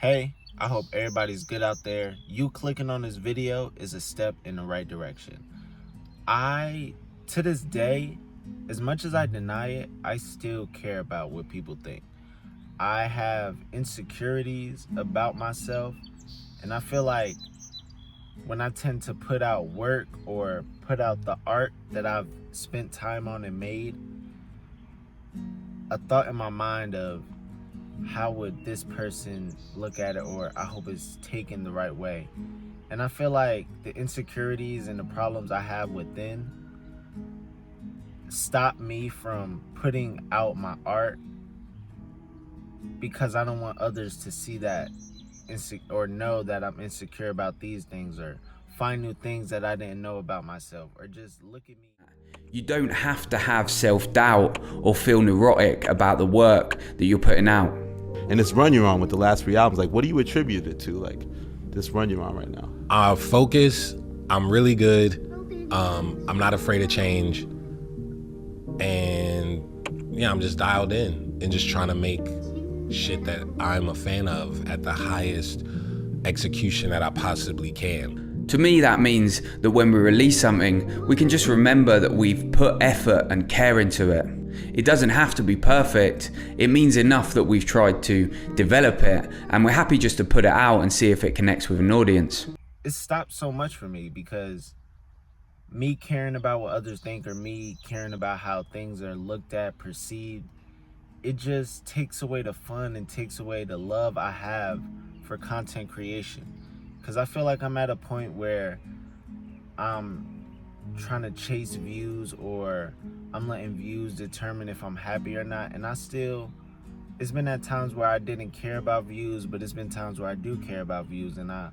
Hey, I hope everybody's good out there. You clicking on this video is a step in the right direction. To this day, as much as I deny it, I still care about what people think. I have insecurities about myself, and I feel like when I tend to put out work or put out the art that I've spent time on and made, a thought in my mind of how would this person look at it, or I hope it's taken the right way. And I feel like the insecurities and the problems I have within stop me from putting out my art because I don't want others to see that or know that I'm insecure about these things, or find new things that I didn't know about myself, or just look at me. You don't have to have self-doubt or feel neurotic about the work that you're putting out. And this run you're on with the last 3 albums, like, what do you attribute it to, like, this run you're on right now? Focus. I'm really good. I'm not afraid of change. And yeah, I'm just dialed in and just trying to make shit that I'm a fan of at the highest execution that I possibly can. To me, that means that when we release something, we can just remember that we've put effort and care into it. It doesn't have to be perfect. It means enough that we've tried to develop it, and we're happy just to put it out and see if it connects with an audience. It stopped so much for me because me caring about what others think, or me caring about how things are looked at, perceived, it just takes away the fun and takes away the love I have for content creation. Because I feel like I'm at a point where I'm trying to chase views, or I'm letting views determine if I'm happy or not. And it's been at times where I didn't care about views, but it's been times where I do care about views. And I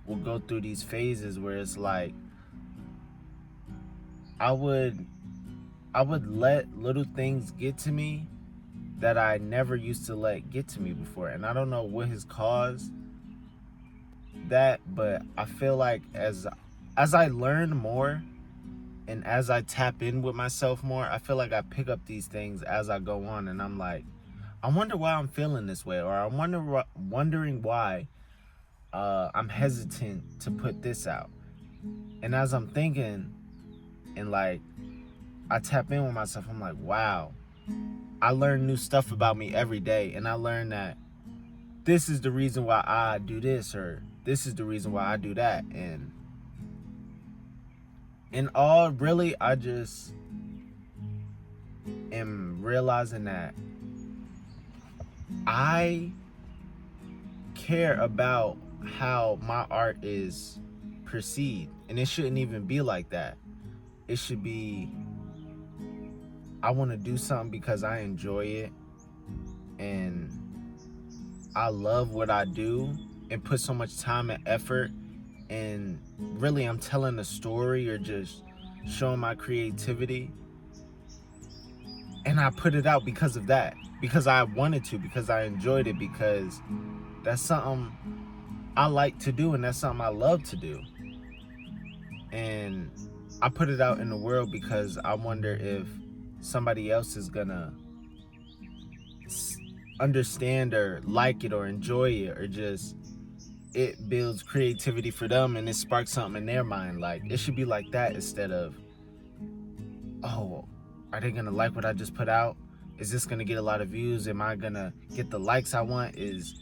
will go through these phases where it's like, I would let little things get to me that I never used to let get to me before. And I don't know what has caused that, but I feel like as I learn more and as I tap in with myself more, I feel like I pick up these things as I go on, and I'm like, I wonder why I'm feeling this way, or I'm wondering why I'm hesitant to put this out. And as I'm thinking and like I tap in with myself, I'm like, wow, I learn new stuff about me every day, and I learn that this is the reason why I do this, or this is the reason why I do that. And in all, really, I just am realizing that I care about how my art is perceived, and it shouldn't even be like that. It should be, I want to do something because I enjoy it and I love what I do, and put so much time and effort, and really I'm telling a story or just showing my creativity, and I put it out because of that, because I wanted to, because I enjoyed it, because that's something I like to do and that's something I love to do. And I put it out in the world because I wonder if somebody else is gonna understand or like it or enjoy it, or just it builds creativity for them and it sparks something in their mind. Like, it should be like that, instead of, oh, are they gonna like what I just put out? Is this gonna get a lot of views? Am I gonna get the likes I want? Is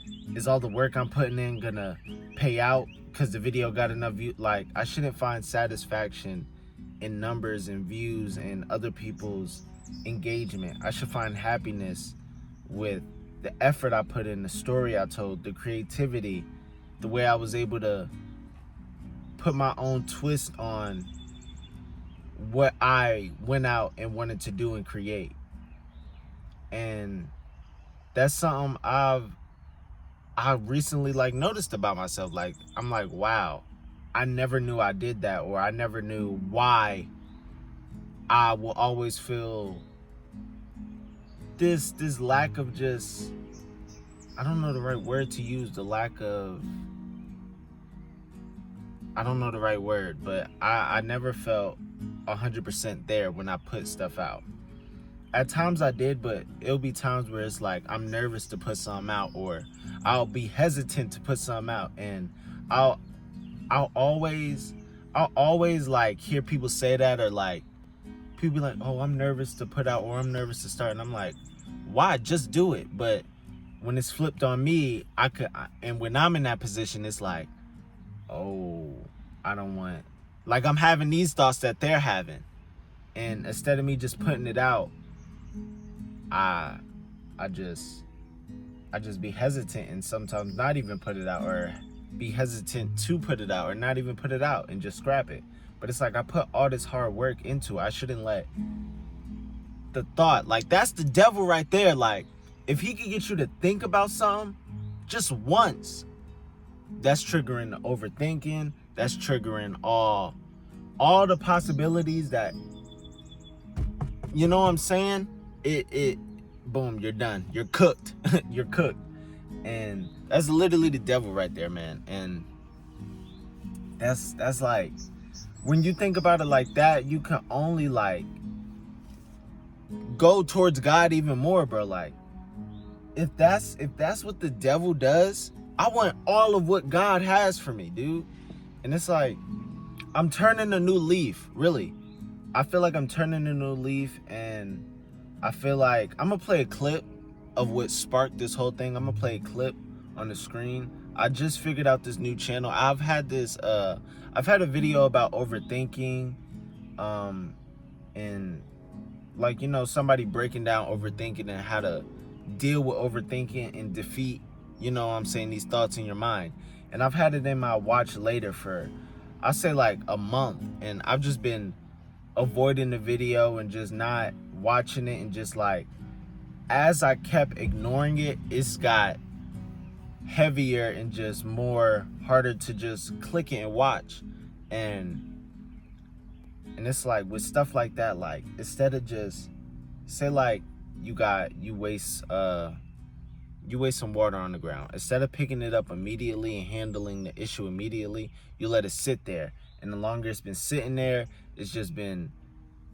all the work I'm putting in gonna pay out because the video got enough views? Like, I shouldn't find satisfaction in numbers and views and other people's engagement. I should find happiness with the effort I put in, the story I told, the creativity, the way I was able to put my own twist on what I went out and wanted to do and create. And that's something I recently noticed about myself. Like, I'm like, wow, I never knew I did that, or I never knew why I will always feel this lack of, just, I don't know the right word to use, the lack of, I don't know the right word, but I never felt 100% there when I put stuff out. at times I did, but it'll be times where it's like I'm nervous to put something out, or I'll be hesitant to put something out, and I'll I'll always like hear people say that, or like people be like, oh, I'm nervous to put out, or I'm nervous to start, and I'm like, why? Just do it. But when it's flipped on me, and when I'm in that position, it's like, oh, I don't want, like I'm having these thoughts that they're having, and instead of me just putting it out, I just be hesitant, and sometimes not even put it out, or be hesitant to put it out, or not even put it out and just scrap it. But it's like I put all this hard work into it. I shouldn't let the thought, like that's the devil right there. Like if he could get you to think about something just once, that's triggering the overthinking. That's triggering all the possibilities that, you know what I'm saying? It boom, you're done. You're cooked. You're cooked. And that's literally the devil right there, man. And that's like, when you think about it like that, you can only like go towards God even more, bro. Like if that's what the devil does, I want all of what God has for me, dude. And it's like I'm turning a new leaf, really. I feel like I'm turning a new leaf, and I feel like I'm gonna play a clip of what sparked this whole thing. I'm gonna play a clip on the screen. I just figured out this new channel. I've had a video about overthinking, and like, you know, somebody breaking down overthinking and how to deal with overthinking and defeat, you know what I'm saying, these thoughts in your mind. And I've had it in my watch later for, I'll say like a month, and I've just been avoiding the video and just not watching it, and just like, as I kept ignoring it, it's got heavier and just more harder to just click it and watch. And it's like with stuff like that, like instead of just say like you waste some water on the ground, instead of picking it up immediately and handling the issue immediately, you let it sit there. And the longer it's been sitting there, it's just been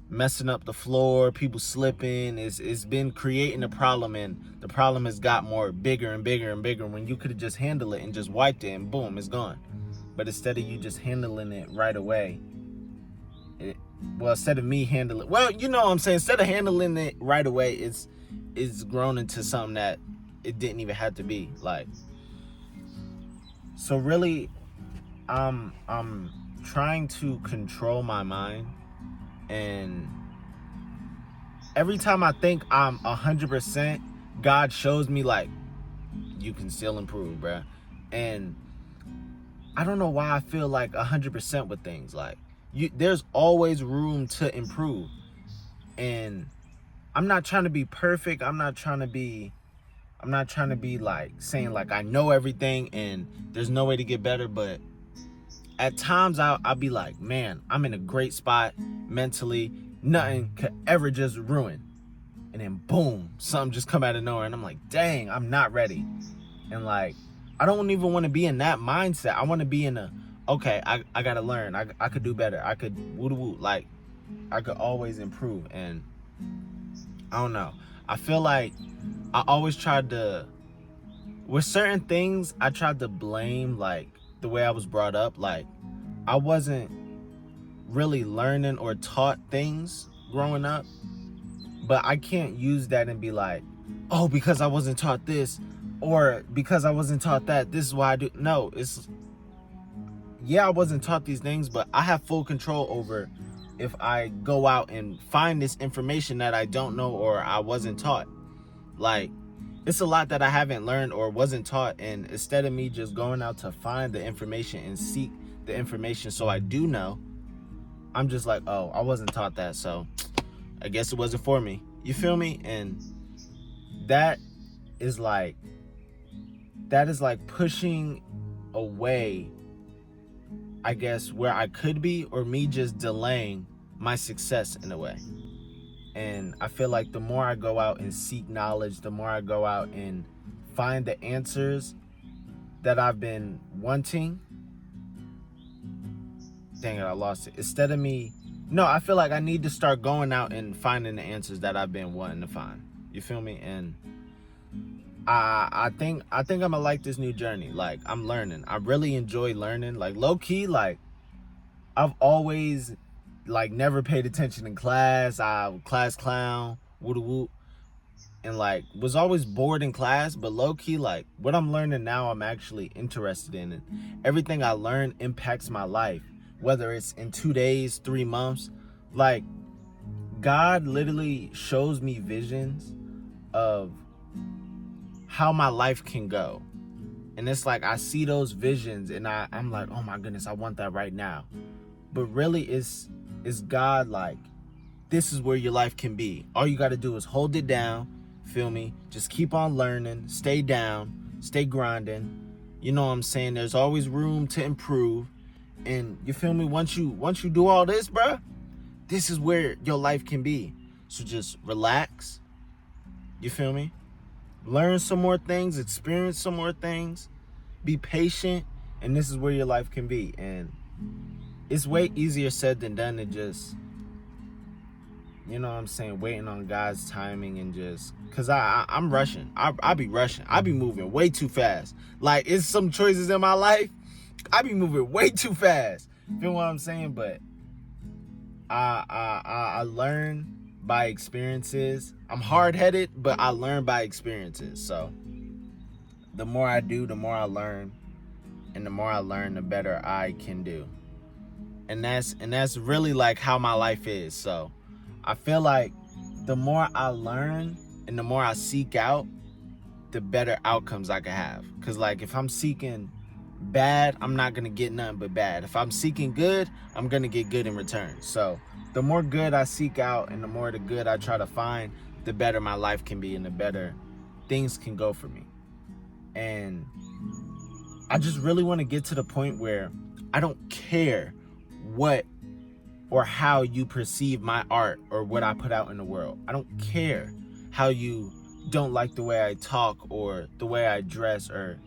messing up the floor, people slipping. It's been creating a problem, and the problem has got more bigger and bigger and bigger, when you could have just handled it and just wiped it and boom, it's gone. But instead of you just handling it right away, instead of me handling, you know what I'm saying, instead of handling it right away, it's grown into something that it didn't even have to be. Like, so really, I'm trying to control my mind. And every time I think I'm 100%, God shows me like, you can still improve, bruh. And I don't know why I feel like 100% with things. Like, there's always room to improve. And I'm not trying to be perfect. I'm not trying to be like saying like I know everything and there's no way to get better. But at times I'll be like, man, I'm in a great spot mentally. Nothing could ever just ruin. And then boom, something just come out of nowhere. And I'm like, dang, I'm not ready. And like, I don't even want to be in that mindset. I want to be in okay, I got to learn. I could do better. I could woo-woo. Like, I could always improve. And I don't know. I feel like I always tried to, with certain things, I tried to blame like the way I was brought up. Like, I wasn't really learning or taught things growing up, but I can't use that and be like, oh, because I wasn't taught this, or because I wasn't taught that, this is why I do. No, I wasn't taught these things, but I have full control over if I go out and find this information that I don't know or I wasn't taught. Like, it's a lot that I haven't learned or wasn't taught, and instead of me just going out to find the information and seek the information so I do know, I'm just like, oh, I wasn't taught that, so I guess it wasn't for me. You feel me? And that is like pushing away, I guess, where I could be, or me just delaying my success in a way. And I feel like the more I go out and seek knowledge, the more I go out and find the answers that I've been wanting. Dang it, I lost it. Instead of me no, I feel like I need to start going out and finding the answers that I've been wanting to find. You feel me? And I think I'm gonna like this new journey. Like, I'm learning. I really enjoy learning. Like, low key, like, I've always like never paid attention in class. I class clown, woo woo, and like was always bored in class. But low key, like, what I'm learning now, I'm actually interested in, and everything I learn impacts my life. Whether it's in 2 days, 3 months, like, God literally shows me visions of how my life can go. And it's like I see those visions and I'm like, oh my goodness, I want that right now. But really it's God like, this is where your life can be. All you gotta do is hold it down, feel me? Just keep on learning, stay down, stay grinding. You know what I'm saying? There's always room to improve. And you feel me? Once you do all this, bruh, this is where your life can be. So just relax. You feel me? Learn some more things, experience some more things, be patient, and this is where your life can be. And it's way easier said than done to just, you know what I'm saying, waiting on God's timing and just, cause I'm rushing. I be rushing. I be moving way too fast. Like, it's some choices in my life, I be moving way too fast. Feel what I'm saying? But I learn by experiences. I'm hard-headed, but I learn by experiences. So the more I do, the more I learn, and the more I learn, the better I can do. And that's really like how my life is. So I feel like the more I learn and the more I seek out, the better outcomes I can have. Cause like if I'm seeking bad, I'm not gonna get nothing but bad. If I'm seeking good, I'm gonna get good in return. So the more good I seek out and the more the good I try to find, the better my life can be and the better things can go for me. And I just really want to get to the point where I don't care what or how you perceive my art or what I put out in the world. I don't care how you don't like the way I talk or the way I dress or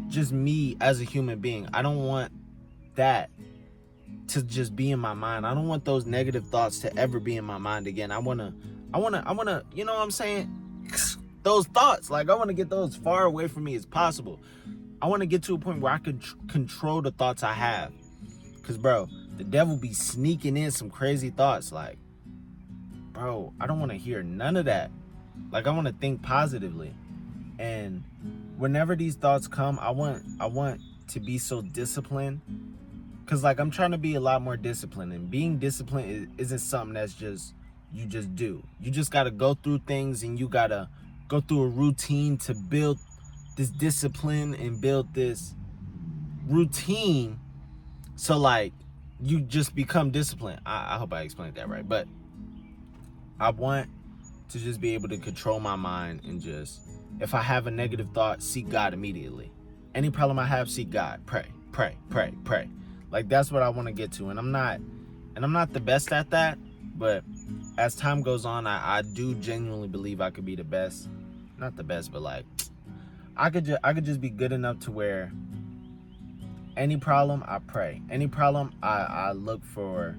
just me as a human being. I don't want that to just be in my mind. I don't want those negative thoughts to ever be in my mind again. I wanna, you know what I'm saying? Those thoughts, like, I want to get those far away from me as possible. I want to get to a point where I can control the thoughts I have. Cause bro, the devil be sneaking in some crazy thoughts. Like, bro, I don't want to hear none of that. Like, I want to think positively. And whenever these thoughts come, I want to be so disciplined. Cause like I'm trying to be a lot more disciplined, and being disciplined isn't something that's just you just do. You just gotta go through things, and you gotta go through a routine to build this discipline and build this routine. So like you just become disciplined. I hope I explained that right, but I want to just be able to control my mind and just, if I have a negative thought, seek God immediately. Any problem I have, seek God. Pray. Like, that's what I want to get to. And I'm not the best at that, but as time goes on, I do genuinely believe I could be the best. Not the best, but like I could just be good enough to where any problem I pray. Any problem I look for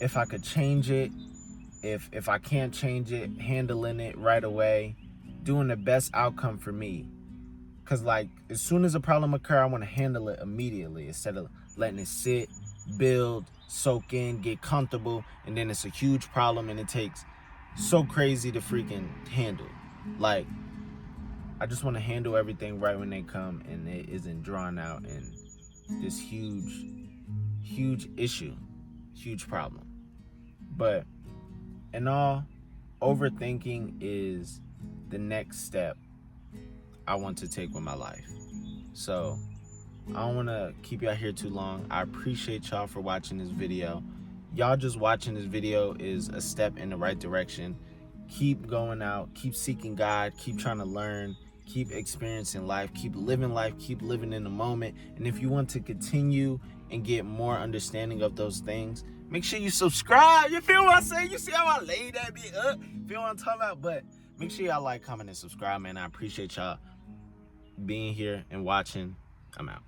if I could change it. If I can't change it, handling it right away, doing the best outcome for me. Cause like as soon as a problem occur, I want to handle it immediately instead of letting it sit, build, soak in, get comfortable, and then it's a huge problem and it takes so crazy to freaking handle. Like, I just want to handle everything right when they come and it isn't drawn out and this huge issue, huge problem. But in all, overthinking is the next step I want to take with my life. So I don't want to keep y'all here too long. I appreciate y'all for watching this video. Y'all just watching this video is a step in the right direction. Keep going out, keep seeking God, keep trying to learn, keep experiencing life, keep living in the moment. And if you want to continue and get more understanding of those things, make sure you subscribe. You feel what I'm saying? You see how I laid that bit up? Feel what I'm talking about? But make sure y'all like, comment, and subscribe, man. I appreciate y'all being here and watching. I'm out.